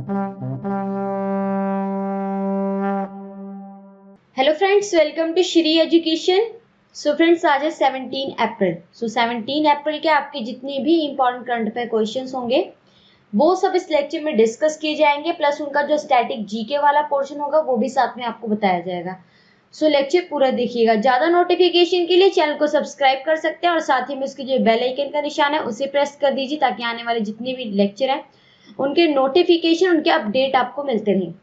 Hello friends, welcome to Shri education. So friends, आज है 17 अप्रैल। 17 अप्रैल के आपके जितने भी इंपॉर्टेंट करंट अफेयर क्वेश्चंस होंगे वो सब इस लेक्चर में डिस्कस किए जाएंगे, प्लस उनका जो स्टैटिक जीके वाला पोर्शन होगा वो भी साथ में आपको बताया जाएगा। सो लेक्चर पूरा देखिएगा। ज्यादा नोटिफिकेशन के लिए चैनल को सब्सक्राइब कर सकते हैं और साथ ही में उसके जो बेल आइकन का निशान है उसे प्रेस कर दीजिए ताकि आने वाले जितने भी लेक्चर हैं उनके नोटिफिकेशन, उनके अपडेट आपको मिलते रहें।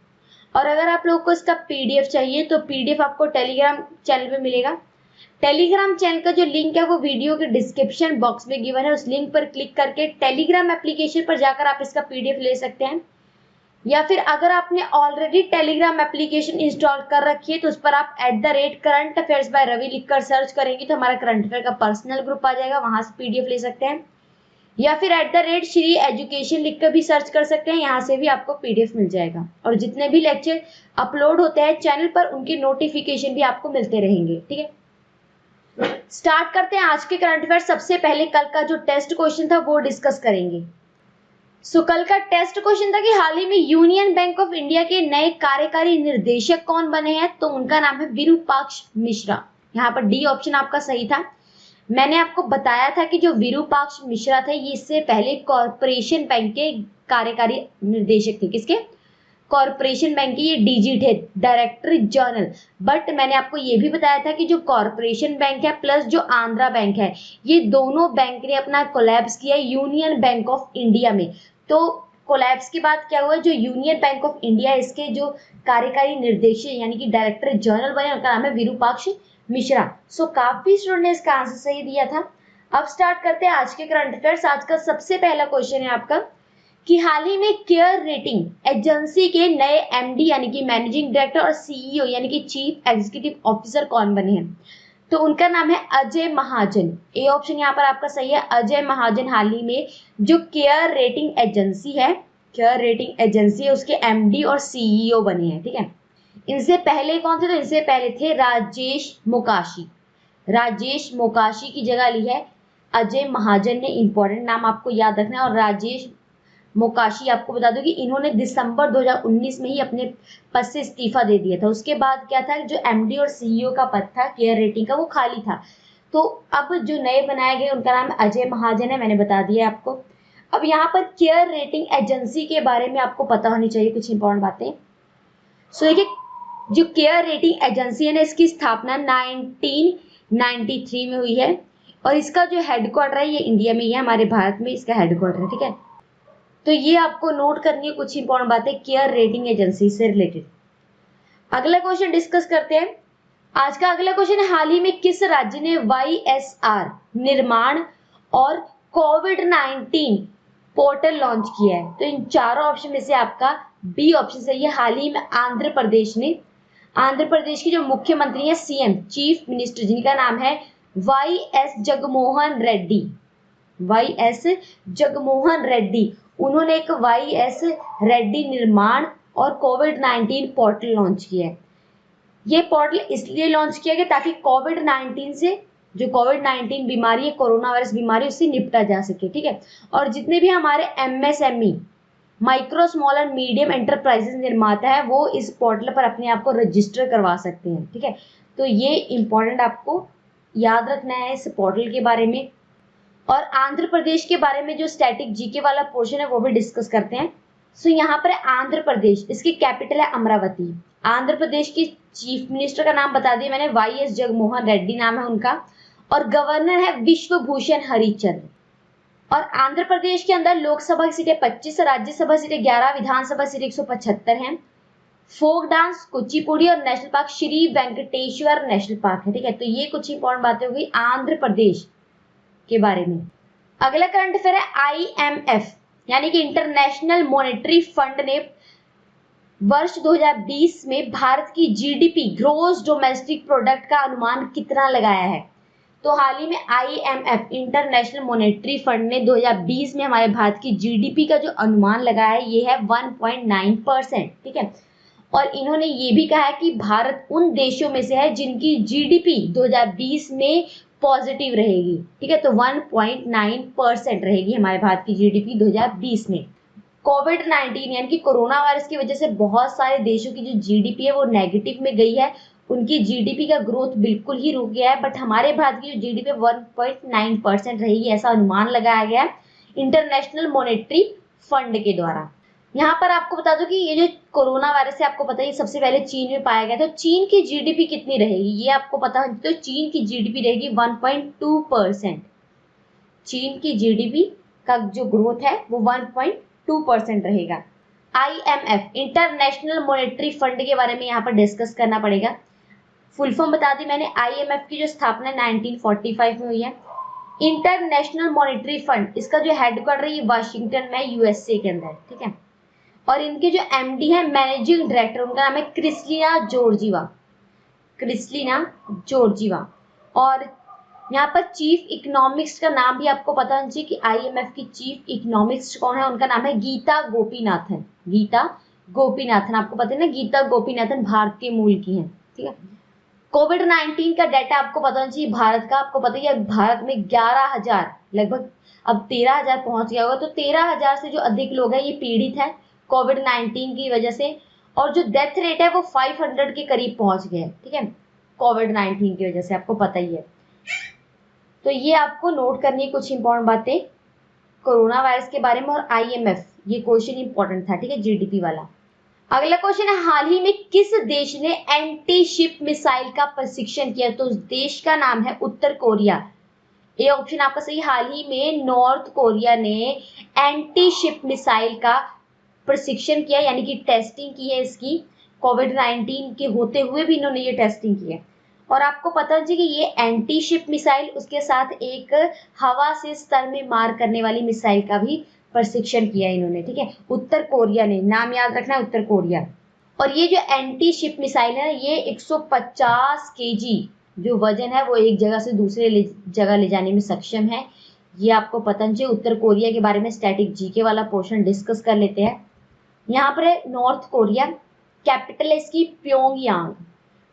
और अगर आप लोगों को इसका पीडीएफ चाहिए तो पीडीएफ आपको टेलीग्राम चैनल पे मिलेगा। टेलीग्राम चैनल का जो लिंक है वो वीडियो के डिस्क्रिप्शन बॉक्स में गिवन है। उस लिंक पर क्लिक करके टेलीग्राम एप्लीकेशन पर जाकर आप इसका पीडीएफ ले सकते हैं, या फिर अगर आपने ऑलरेडी टेलीग्राम एप्लीकेशन इंस्टॉल कर रखी है तो उस पर आप @करंट अफेयर्स बाय रवि लिखकर सर्च करेंगे तो हमारा करंट अफेयर का पर्सनल ग्रुप आ जाएगा, वहां से पीडीएफ ले सकते हैं। या फिर @श्री एजुकेशन लिखकर भी सर्च कर सकते हैं, यहाँ से भी आपको पीडीएफ मिल जाएगा। और जितने भी लेक्चर अपलोड होते हैं चैनल पर उनकी नोटिफिकेशन भी आपको मिलते रहेंगे। ठीक है, स्टार्ट करते हैं आज के करंट अफेयर। सबसे पहले कल का जो टेस्ट क्वेश्चन था वो डिस्कस करेंगे। कल का टेस्ट क्वेश्चन था कि हाल ही में यूनियन बैंक ऑफ इंडिया के नए कार्यकारी निर्देशक कौन बने हैं, तो उनका नाम है विरूपाक्ष मिश्रा। यहाँ पर डी ऑप्शन आपका सही था। मैंने आपको बताया था कि जो विरूपाक्ष मिश्रा थे ये इससे पहले कॉरपोरेशन बैंक के कार्यकारी निर्देशक थे। किसके? कॉरपोरेशन बैंक के ये डीजी थे, डायरेक्टर जनरल। बट मैंने आपको ये भी बताया था कि जो कॉरपोरेशन बैंक है प्लस जो आंध्रा बैंक है ये दोनों बैंक ने अपना कोलैप्स किया यूनियन बैंक ऑफ इंडिया में। तो कोलैप्स के बाद क्या हुआ, जो यूनियन बैंक ऑफ इंडिया इसके जो कार्यकारी निर्देशक यानी कि डायरेक्टर जनरल बने उनका नाम है विरूपाक्ष मिश्रा। काफी स्टूडेंट ने इसका आंसर सही दिया था। अब स्टार्ट करते हैं आज के करंट अफेयर्स। आज का सबसे पहला क्वेश्चन है आपका कि हाल ही में केयर रेटिंग एजेंसी के नए एमडी यानी कि मैनेजिंग डायरेक्टर और सीईओ यानी कि चीफ एग्जीक्यूटिव ऑफिसर कौन बने हैं, तो उनका नाम है अजय महाजन। ए ऑप्शन यहाँ पर आपका सही है, अजय महाजन हाल ही में जो केयर रेटिंग एजेंसी है, केयर रेटिंग एजेंसी है उसके एमडी और सीईओ बने हैं। ठीक है, इनसे पहले कौन थे, तो इनसे पहले थे राजेश मोकाशी। राजेश मोकाशी की जगह ली है अजय महाजन ने। इंपॉर्टेंट नाम आपको याद रखना है। और राजेश मोकाशी आपको बता दूं कि इन्होंने दिसंबर 2019 में ही अपने पद से इस्तीफा दे दिया था। उसके बाद क्या था, जो एमडी और सीईओ का पद था केयर रेटिंग का वो खाली था। तो अब जो नए बनाए गए उनका नाम अजय महाजन है, मैंने बता दिया आपको। अब यहाँ पर केयर रेटिंग एजेंसी के बारे में आपको पता होनी चाहिए कुछ इंपॉर्टेंट बातें। देखिए, जो केयर रेटिंग एजेंसी है ना इसकी स्थापना 1993 में हुई है और इसका जो हेडक्वार्टर है ये इंडिया में ही है, हमारे भारत में इसका हेडक्वार्टर है। ठीक है, तो ये आपको नोट करनी है कुछ इंपॉर्टेंट बातें केयर रेटिंग एजेंसी से रिलेटेड। अगला क्वेश्चन डिस्कस करते हैं। आज का अगला क्वेश्चन है, हाल ही में किस राज्य ने YSR निर्माण और कोविड-19 पोर्टल लॉन्च किया है, तो इन चारों ऑप्शन में से आपका बी ऑप्शन सही है। हाल ही में आंध्र प्रदेश ने, आंध्र प्रदेश की जो मुख्यमंत्री है सीएम चीफ मिनिस्टर जिनका नाम है YS जगनमोहन रेड्डी, YS जगनमोहन रेड्डी, उन्होंने एक YS रेड्डी निर्माण और कोविड-19 पोर्टल लॉन्च किया है। ये पोर्टल इसलिए लॉन्च किया गया ताकि कोविड-19 से, जो कोविड-19 बीमारी है कोरोना वायरस बीमारी, उससे निपटा जा सके। ठीक है, और जितने भी हमारे MSME micro small and medium enterprises निर्माता है वो इस पोर्टल पर अपने आप को रजिस्टर करवा सकते हैं। ठीक है, तो ये इंपॉर्टेंट आपको याद रखना है इस पोर्टल के बारे में। और आंध्र प्रदेश के बारे में जो स्टैटिक जीके वाला पोर्शन है वो भी डिस्कस करते हैं। यहाँ पर आंध्र प्रदेश, इसकी कैपिटल है अमरावती। आंध्र प्रदेश की चीफ मिनिस्टर का नाम बता दिया मैंने, YS जगनमोहन रेड्डी नाम है उनका, और गवर्नर है विश्वभूषण हरिचंद्र। और आंध्र प्रदेश के अंदर लोकसभा की सीटें 25, राज्यसभा सीटें 11, विधानसभा सीटें 175 हैं। फोक डांस कुचिपुड़ी और national park Shri Venkateswara national park है। ठीक है, तो ये कुछ इंपॉर्टेंट बातें हो गई आंध्र प्रदेश के बारे में। अगला करंट अफेयर है, IMF यानी कि इंटरनेशनल मॉनेटरी फंड ने वर्ष 2020 में भारत की GDP ग्रोस डोमेस्टिक प्रोडक्ट का अनुमान कितना लगाया है, तो हाल ही में IMF इंटरनेशनल मॉनेटरी फंड ने 2020 में हमारे भारत की GDP का जो अनुमान लगाया है ये है 1.9%। ठीक है, और इन्होंने ये भी कहा है कि भारत उन देशों में से है जिनकी GDP 2020 में पॉजिटिव रहेगी। ठीक है, तो 1.9% रहेगी हमारे भारत की GDP 2020 में। कोविड-19 यानी कि कोरोना वायरस की वजह से बहुत सारे देशों की जो जीडीपी है वो नेगेटिव में गई है, उनकी जीडीपी का ग्रोथ बिल्कुल ही रुक गया है, बट हमारे भारत की जो जीडीपी 1.9% रहेगी ऐसा अनुमान लगाया गया है इंटरनेशनल मॉनेटरी फंड के द्वारा। यहाँ पर आपको बता दूं कि ये जो कोरोना वायरस है, आपको पता है ये सबसे पहले चीन में पाया गया, तो चीन की जीडीपी कितनी रहेगी ये आपको पता है, तो चीन की जीडीपी रहेगी 1.2%। चीन की जीडीपी का जो ग्रोथ है वो 1.2% रहेगा। IMF इंटरनेशनल मॉनेटरी फंड के बारे में यहाँ पर डिस्कस करना पड़ेगा। फुल फॉर्म बता दी मैंने। IMF की जो स्थापना 1945 में हुई है। इंटरनेशनल मॉनेटरी फंड, इसका जो हेडक्वार्टर है वाशिंगटन में USA के अंदर, ठीक है। और इनके जो MD है, मैनेजिंग डायरेक्टर, उनका नाम है क्रिस्टलिना जॉर्जीवा। और यहाँ पर चीफ इकोनॉमिक्स का नाम भी आपको पता होना चाहिए कि IMF की चीफ इकोनॉमिक्स कौन है, उनका नाम है गीता गोपीनाथन। आपको पता है ना, गीता गोपीनाथन भारत के मूल की हैं, ठीक है। कोविड-19 का डाटा आपको पता होना चाहिए भारत का। आपको पता है भारत में 11,000, लगभग अब 13,000 पहुंच गया होगा, तो 13,000 से जो अधिक लोग हैं ये पीड़ित है कोविड-19 की वजह से, और जो डेथ रेट है वो 500 के करीब पहुंच गया है, ठीक है, कोविड-19 की वजह से, आपको पता ही है। तो ये आपको नोट करनी है कुछ इंपॉर्टेंट बातें कोरोना वायरस के बारे में और IMF, ये क्वेश्चन इंपॉर्टेंट था, ठीक है, जीडीपी वाला। अगला क्वेश्चन है, हाल ही में किस देश ने एंटी शिप मिसाइल का प्रशिक्षण किया, तो उस देश का नाम है उत्तर कोरिया। ये ऑप्शन आपका सही, हाल ही में नॉर्थ कोरिया ने एंटी शिप मिसाइल का प्रशिक्षण किया, यानी कि टेस्टिंग की है इसकी, कोविड-19 के होते हुए भी इन्होंने ये टेस्टिंग की है। और आपको पता है कि ये एंटी शिप मिसाइल, उसके साथ एक हवा से स्तर में मार करने वाली मिसाइल का भी प्रशिक्षण किया इन्होंने, ठीक है, उत्तर कोरिया ने, नाम याद रखना है उत्तर कोरिया। और ये जो एंटी शिप मिसाइल है ये 150 kg जो वजन है वो एक जगह से दूसरे जगह ले जाने में सक्षम है। ये आपको पता है। उत्तर कोरिया के बारे में स्टैटिक जीके वाला पोर्शन डिस्कस कर लेते हैं। यहाँ पर है नॉर्थ कोरिया, कैपिटल है इसकी प्योंगयांग,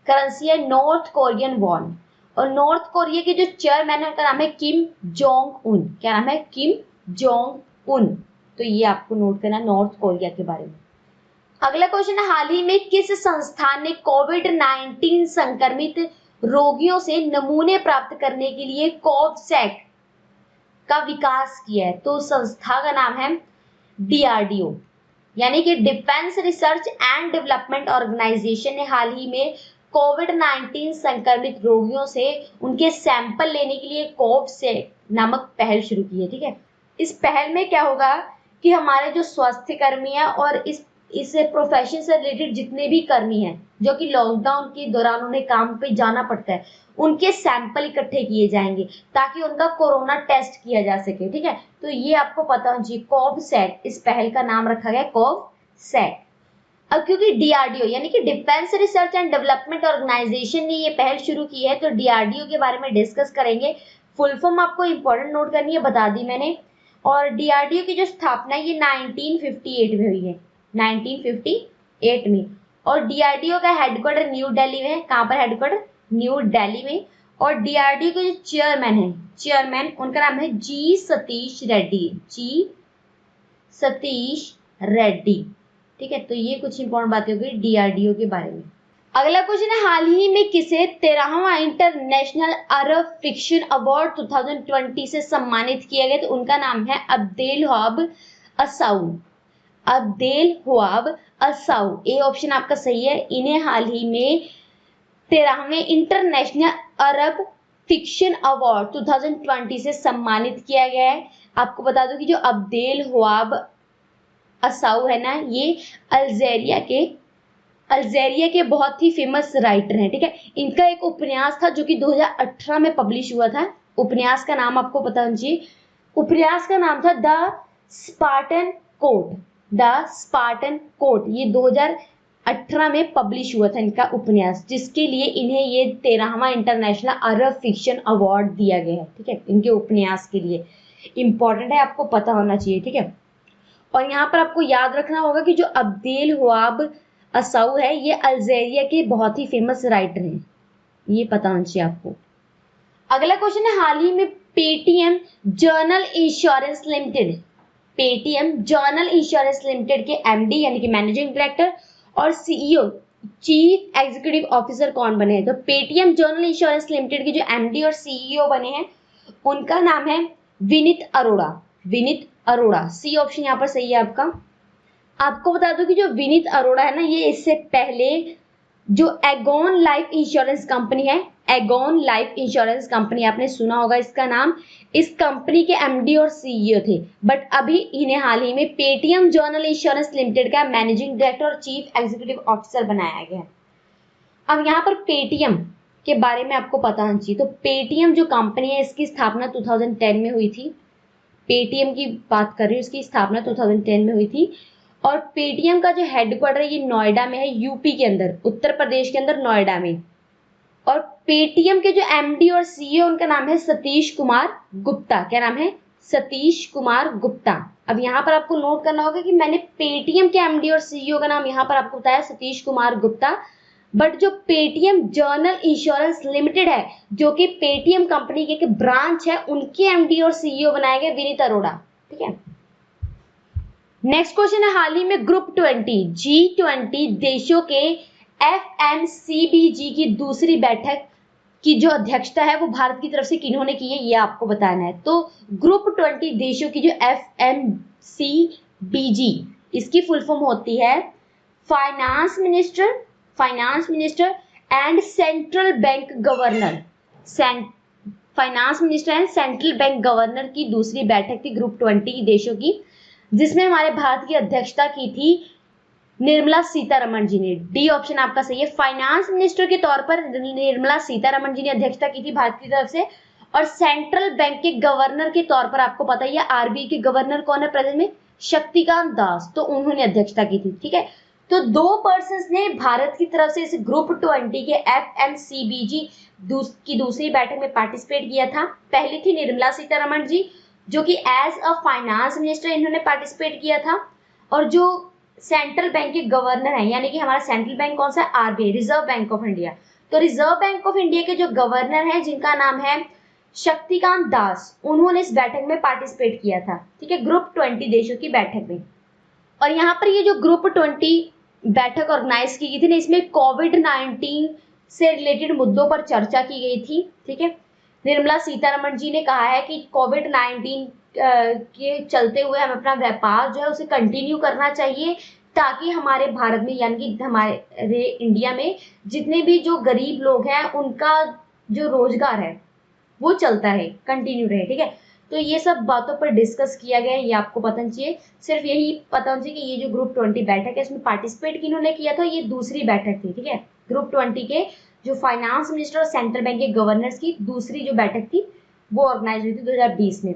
करेंसी है नॉर्थ कोरियन वॉन, और नॉर्थ कोरिया के जो चेयरमैन है उनका नाम है किम जोंग उन। क्या नाम है? Kim Jong Un. तो ये आपको नोट करना नॉर्थ कोरिया के बारे में। अगला क्वेश्चन है, हाल ही में किस संस्थान ने कोविड-19 संक्रमित रोगियों से नमूने प्राप्त करने के लिए कोवसैक का विकास किया है? तो संस्था का नाम है DRDO, यानी कि defence research and development organisation ने हाल ही में कोविड-19 संक्रमित रोगियों से उनके सैंपल लेने के लिए कोवसैक नामक पहल शुरू की है, ठीक है। इस पहल में क्या होगा कि हमारे जो स्वास्थ्य कर्मी है और इस प्रोफेशन से रिलेटेड जितने भी कर्मी हैं जो कि लॉकडाउन के दौरान उन्हें काम पे जाना पड़ता है, उनके सैंपल इकट्ठे किए जाएंगे ताकि उनका कोरोना टेस्ट किया जा सके, ठीक है। तो ये आपको पता होना चाहिए, कोवसैक, इस पहल का नाम रखा गया कोवसैक। अब क्योंकि DRDO यानी कि defence research and development organisation ने ये पहल शुरू की है, तो DRDO के बारे में डिस्कस करेंगे। फुल फॉर्म आपको इंपॉर्टेंट नोट करनी है, बता दी मैंने। और DRDO की जो स्थापना ये 1958 में हुई है, 1958 में। और DRDO का हेडक्वार्टर न्यू दिल्ली में है। कहाँ पर हेडक्वार्टर? न्यू दिल्ली में। और DRDO के जो चेयरमैन उनका नाम है जी सतीश रेड्डी, ठीक है। तो ये कुछ इंपॉर्टेंट बातें हो गई DRDO के बारे में। अगला क्वेश्चन है, हाल ही में किसे 13वां इंटरनेशनल अरब फिक्शन अवार्ड 2020 से सम्मानित किया गया? तो उनका नाम है अब्देलवाब असाउ। ए ऑप्शन आपका सही है। इन्हें हाल ही में 13वें इंटरनेशनल अरब फिक्शन अवार्ड 2020 से सम्मानित किया गया है। आपको बता दूं कि जो अब्देलवाब असाउ है ना, ये अल्जेरिया के बहुत ही फेमस राइटर हैं, ठीक है। इनका एक उपन्यास था जो कि 2018 में पब्लिश हुआ था। उपन्यास का नाम आपको पता होना चाहिए। उपन्यास का नाम था द स्पार्टन कोड। ये 2018 में पब्लिश हुआ था इनका उपन्यास, जिसके लिए इन्हें ये 13वां इंटरनेशनल अरब फिक्शन अवार्ड दिया गया है, ठीक है। इनके उपन्यास के लिए इंपॉर्टेंट है, आपको पता होना चाहिए, ठीक है। और यहाँ पर आपको याद रखना होगा कि जो अब्देलवाब असाउ है ये अल्जेरिया के बहुत ही फेमस राइटर हैं, ये पता होना चाहिए आपको। अगला क्वेश्चन है, हाल ही में Paytm general insurance limited Paytm general insurance limited के एमडी यानी कि मैनेजिंग डायरेक्टर और सीईओ चीफ एग्जीक्यूटिव ऑफिसर कौन बने हैं? तो पेटीएम जनरल इंश्योरेंस लिमिटेड के जो एमडी और सीईओ बने हैं उनका नाम है विनीत अरोड़ा। विनीत अरोड़ा, सी ऑप्शन यहाँ पर सही है आपका। आपको बता दूं कि जो विनीत अरोड़ा है ना, ये इससे पहले जो एगॉन लाइफ इंश्योरेंस कंपनी है, एगॉन लाइफ इंश्योरेंस कंपनी, आपने सुना होगा इसका नाम, इस कंपनी के एमडी और सीईओ थे। बट अभी इन्हें हाल ही में पेटीएम जनरल इंश्योरेंस लिमिटेड का मैनेजिंग डायरेक्टर और चीफ एग्जीक्यूटिव ऑफिसर बनाया गया। अब यहाँ पर पेटीएम के बारे में आपको पता होना चाहिए। तो पेटीएम जो कंपनी है इसकी स्थापना 2010 में हुई थी। पेटीएम की बात कर रही हूँ, इसकी स्थापना 2010 में हुई थी। और पेटीएम का जो हेडक्वार्टर है ये नोएडा में है, यूपी के अंदर, उत्तर प्रदेश के अंदर नोएडा में। और पेटीएम के जो एमडी और सीईओ उनका नाम है सतीश कुमार गुप्ता। क्या नाम है? सतीश कुमार गुप्ता। अब यहाँ पर आपको नोट करना होगा कि मैंने पेटीएम के एमडी और सीईओ का नाम यहाँ पर आपको बताया सतीश कुमार गुप्ता, बट जो पेटीएम जनरल इंश्योरेंस लिमिटेड है जो कि पेटीएम कंपनी के ब्रांच है, उनके एमडी और सीईओ बनाए गए विनीत अरोड़ा। ठीक है, नेक्स्ट क्वेश्चन है, हाल ही में ग्रुप 20 G20 देशों के FMCBG की दूसरी बैठक की जो अध्यक्षता है वो भारत की तरफ से किन्होंने की है, ये आपको बताना है। तो ग्रुप 20 देशों की जो FMCBG, इसकी फुल फॉर्म होती है finance minister and central bank governor. Finance minister and central bank governor की दूसरी बैठक थी ग्रुप 20 देशों की, जिसमें हमारे भारत की अध्यक्षता की थी निर्मला सीतारमण जी ने। डी ऑप्शन आपका सही है। फाइनेंस मिनिस्टर के तौर पर निर्मला सीतारमण जी ने अध्यक्षता की थी भारत की तरफ से। और सेंट्रल बैंक के गवर्नर के तौर पर आपको पता ही है आरबीआई के गवर्नर कौन है प्रेजेंट में? शक्तिकांत दास, तो उन्होंने अध्यक्षता की थी। ठीक है, तो दो पर्संस ने भारत की तरफ से इस ग्रुप 20 के FMCBG की दूसरी बैठक में पार्टिसिपेट किया था। पहली थी निर्मला सीतारमण जी जो कि एज अ फाइनेंस मिनिस्टर इन्होंने पार्टिसिपेट किया था। और जो सेंट्रल बैंक के गवर्नर है, यानी कि हमारा सेंट्रल बैंक कौन सा है? RBI, reserve bank of India. तो रिजर्व बैंक ऑफ इंडिया के जो गवर्नर है जिनका नाम है शक्तिकांत दास, उन्होंने इस बैठक में पार्टिसिपेट किया था। ठीक है, ग्रुप 20 देशों की बैठक में। और यहाँ पर ये जो ग्रुप 20 बैठक ऑर्गेनाइज की गई थी ना, इसमें कोविड-19 से रिलेटेड मुद्दों पर चर्चा की गई थी। ठीक है, निर्मला सीतारमण जी ने कहा है कि कोविड-19 के चलते हुए हम अपना व्यापार जो है उसे कंटिन्यू करना चाहिए, ताकि हमारे भारत में यानी कि हमारे इंडिया में जितने भी जो गरीब लोग हैं उनका जो रोजगार है वो चलता रहे, कंटिन्यू रहे। ठीक है, तो ये सब बातों पर डिस्कस किया गया है, ये आपको पता चाहिए। सिर्फ यही पता होना चाहिए कि ये जो ग्रुप 20 बैठक है इसमें पार्टिसिपेट किन्होंने किया था, ये दूसरी बैठक थी। ठीक है, ग्रुप 20 के जो फाइनेंस मिनिस्टर और सेंट्रल बैंक के गवर्नर्स की दूसरी जो बैठक थी वो ऑर्गेनाइज हुई थी 2020 में।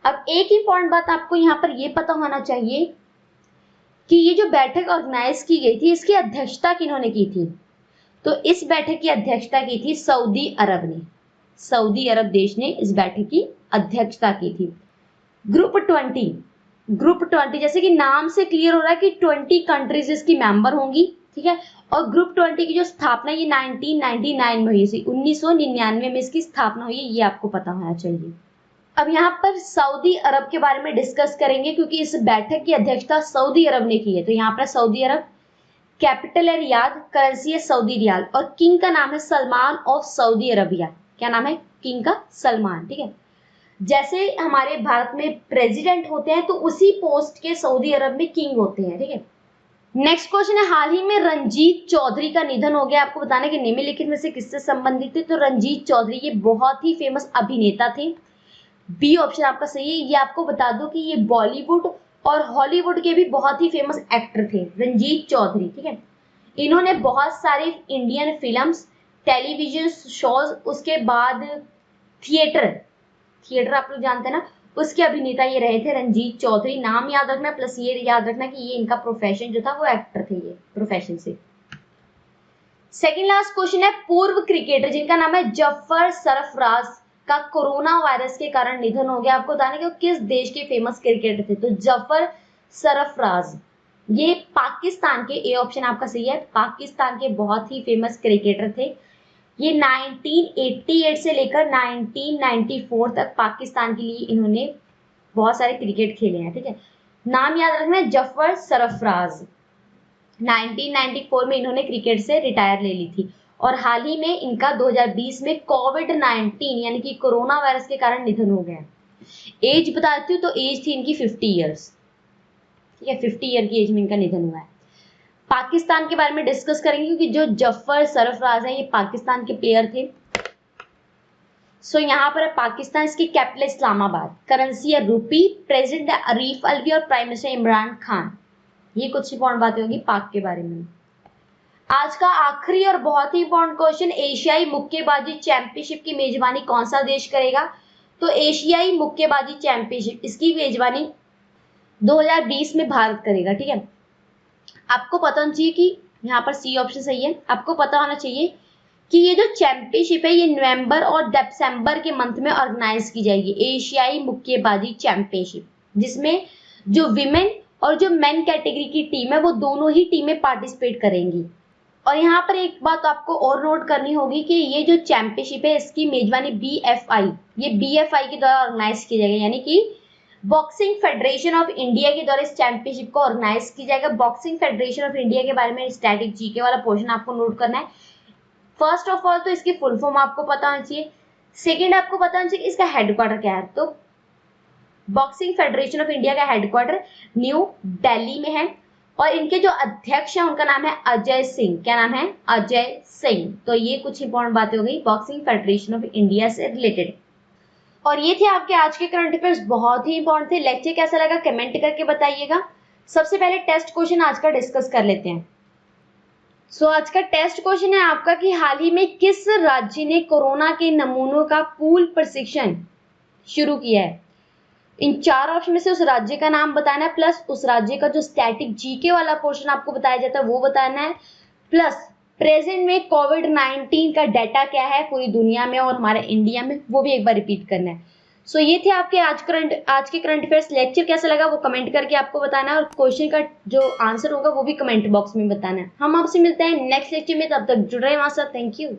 अब एक इंपॉर्टेंट बात आपको यहाँ पर ये पता होना चाहिए कि ये जो बैठक ऑर्गेनाइज की गई थी इसकी अध्यक्षता किन्होंने की थी? तो इस बैठक की अध्यक्षता की थी सऊदी अरब ने। सऊदी अरब देश ने इस बैठक की अध्यक्षता की थी। ग्रुप 20 जैसे कि नाम से क्लियर हो रहा है कि 20 कंट्रीज इसकी मेंबर होंगी। ठीक है, और ग्रुप 20 की जो स्थापना ये 1999 में हुई थी, 1999 में इसकी स्थापना हुई है, ये आपको पता होना चाहिए। अब यहाँ पर सऊदी अरब के बारे में डिस्कस करेंगे क्योंकि इस बैठक की अध्यक्षता सऊदी अरब ने की है। तो यहाँ पर सऊदी अरब, कैपिटल है रियाद, करेंसी है सऊदी रियाल, और किंग का नाम है सलमान ऑफ सऊदी अरबिया। क्या नाम है? किंग का सलमान। ठीक है, जैसे हमारे भारत में प्रेसिडेंट होते हैं तो उसी पोस्ट के सऊदी अरब में किंग होते हैं। ठीक है, नेक्स्ट क्वेश्चन है, हाल ही में रंजीत चौधरी का निधन हो गया। आपको बताना कि निम्नलिखित में से किससे संबंधित थे? तो रंजीत चौधरी ये बहुत ही फेमस अभिनेता थे। बी ऑप्शन आपका सही है। ये आपको बता दो कि ये बॉलीवुड और हॉलीवुड के भी बहुत ही फेमस एक्टर थे, रंजीत चौधरी। ठीक है, इन्होंने बहुत सारे इंडियन फिल्म्स, टेलीविजन शोज, उसके बाद थिएटर आप लोग जानते हैं ना, उसके अभिनेता ये रहे थे रंजीत चौधरी। नाम याद रखना, प्लस ये याद रखना कि ये इनका प्रोफेशन जो था वो एक्टर थे, ये प्रोफेशन से। सेकंड लास्ट क्वेश्चन है, पूर्व क्रिकेटर जिनका नाम है जफर सरफराज का कोरोना वायरस के कारण निधन हो गया। आपको बताना कि वो किस देश के फेमस क्रिकेटर थे? तो जफर सरफराज ये पाकिस्तान के, ए ऑप्शन आपका सही है, पाकिस्तान के बहुत ही फेमस क्रिकेटर थे। ये 1988 से लेकर 1994 तक पाकिस्तान के लिए इन्होंने बहुत सारे क्रिकेट खेले हैं। ठीक है, नाम याद रखना है, जफर सरफराज। 1994 में इन्होंने क्रिकेट से रिटायर ले ली थी और हाल ही में इनका 2020 में कोविड-19 यानी कि कोरोना वायरस के कारण निधन हो गया। एज बताती हूँ तो एज थी इनकी 50 ईयर्स, ठीक है, 50 ईयर की एज में इनका निधन हुआ है। पाकिस्तान के बारे में डिस्कस करेंगे क्योंकि जो जफर सरफराज है ये पाकिस्तान के प्लेयर थे। सो यहाँ पर है पाकिस्तान, इसकी कैपिटल इस्लामाबाद, करेंसी है रूपी, प्रेसिडेंट है आरिफ अलवी और प्राइम मिनिस्टर इमरान खान। ये कुछ इंपॉर्टेंट बातें होगी पाक के बारे में। आज का आखिरी और बहुत ही इंपॉर्टेंट क्वेश्चन, एशियाई मुक्केबाजी चैंपियनशिप की मेजबानी कौन सा देश करेगा? तो एशियाई मुक्केबाजी चैंपियनशिप इसकी मेजबानी 2020 में भारत करेगा, ठीक है। आपको पता होना चाहिए कि यहाँ पर सी ऑप्शन सही है। आपको पता होना चाहिए कि ये जो चैंपियनशिप है ये नवंबर और दिसंबर के मंथ में ऑर्गेनाइज की जाएगी, एशियाई मुक्केबाजी चैंपियनशिप, जिसमें जो विमेन और जो मेन कैटेगरी की टीम है वो दोनों ही टीमें पार्टिसिपेट करेंगी। और यहाँ पर एक बात आपको और नोट करनी होगी कि ये जो चैंपियनशिप है इसकी मेजबानी BFI, ये BFI के द्वारा ऑर्गेनाइज की जाएगी, यानी कि बॉक्सिंग फेडरेशन ऑफ इंडिया के द्वारा इस चैंपियनशिप को ऑर्गेनाइज की जाएगा। बॉक्सिंग फेडरेशन ऑफ इंडिया के बारे में स्टैटिक जीके वाला पोर्शन आपको नोट करना है। फर्स्ट ऑफ ऑल तो इसकी फुल फॉर्म आपको पता होना चाहिए। सेकेंड आपको पता होना चाहिए इसका हेडक्वार्टर क्या है। तो बॉक्सिंग फेडरेशन ऑफ इंडिया का हेडक्वार्टर न्यू दिल्ली में है और इनके जो अध्यक्ष हैं उनका नाम है अजय सिंह। क्या नाम है? अजय सिंह। तो ये कुछ इंपॉर्टेंट बातें हो गई बॉक्सिंग फेडरेशन ऑफ इंडिया से रिलेटेड। और ये थे आपके आज के करंट अफेयर्स, बहुत ही इंपॉर्टेंट थे। लेक्चर कैसा लगा कमेंट करके बताइएगा। सबसे पहले टेस्ट क्वेश्चन आज का डिस्कस कर लेते हैं। सो आज का टेस्ट क्वेश्चन है आपका कि हाल ही में किस राज्य ने कोरोना के नमूनों का पूल परीक्षण शुरू किया है? इन चार ऑप्शन में से उस राज्य का नाम बताना है, प्लस उस राज्य का जो स्टैटिक जीके वाला पोर्शन आपको बताया जाता है वो बताना है, प्लस प्रेजेंट में कोविड-19 का डाटा क्या है पूरी दुनिया में और हमारे इंडिया में, वो भी एक बार रिपीट करना है। सो ये थे आपके आज के करंट अफेयर्स। लेक्चर कैसा लगा वो कमेंट करके आपको बताना है और क्वेश्चन का जो आंसर होगा वो भी कमेंट बॉक्स में बताना है। हम आपसे मिलते हैं नेक्स्ट लेक्चर में, तब तक जुड़ रहे हैं हमारे साथ। Thank you.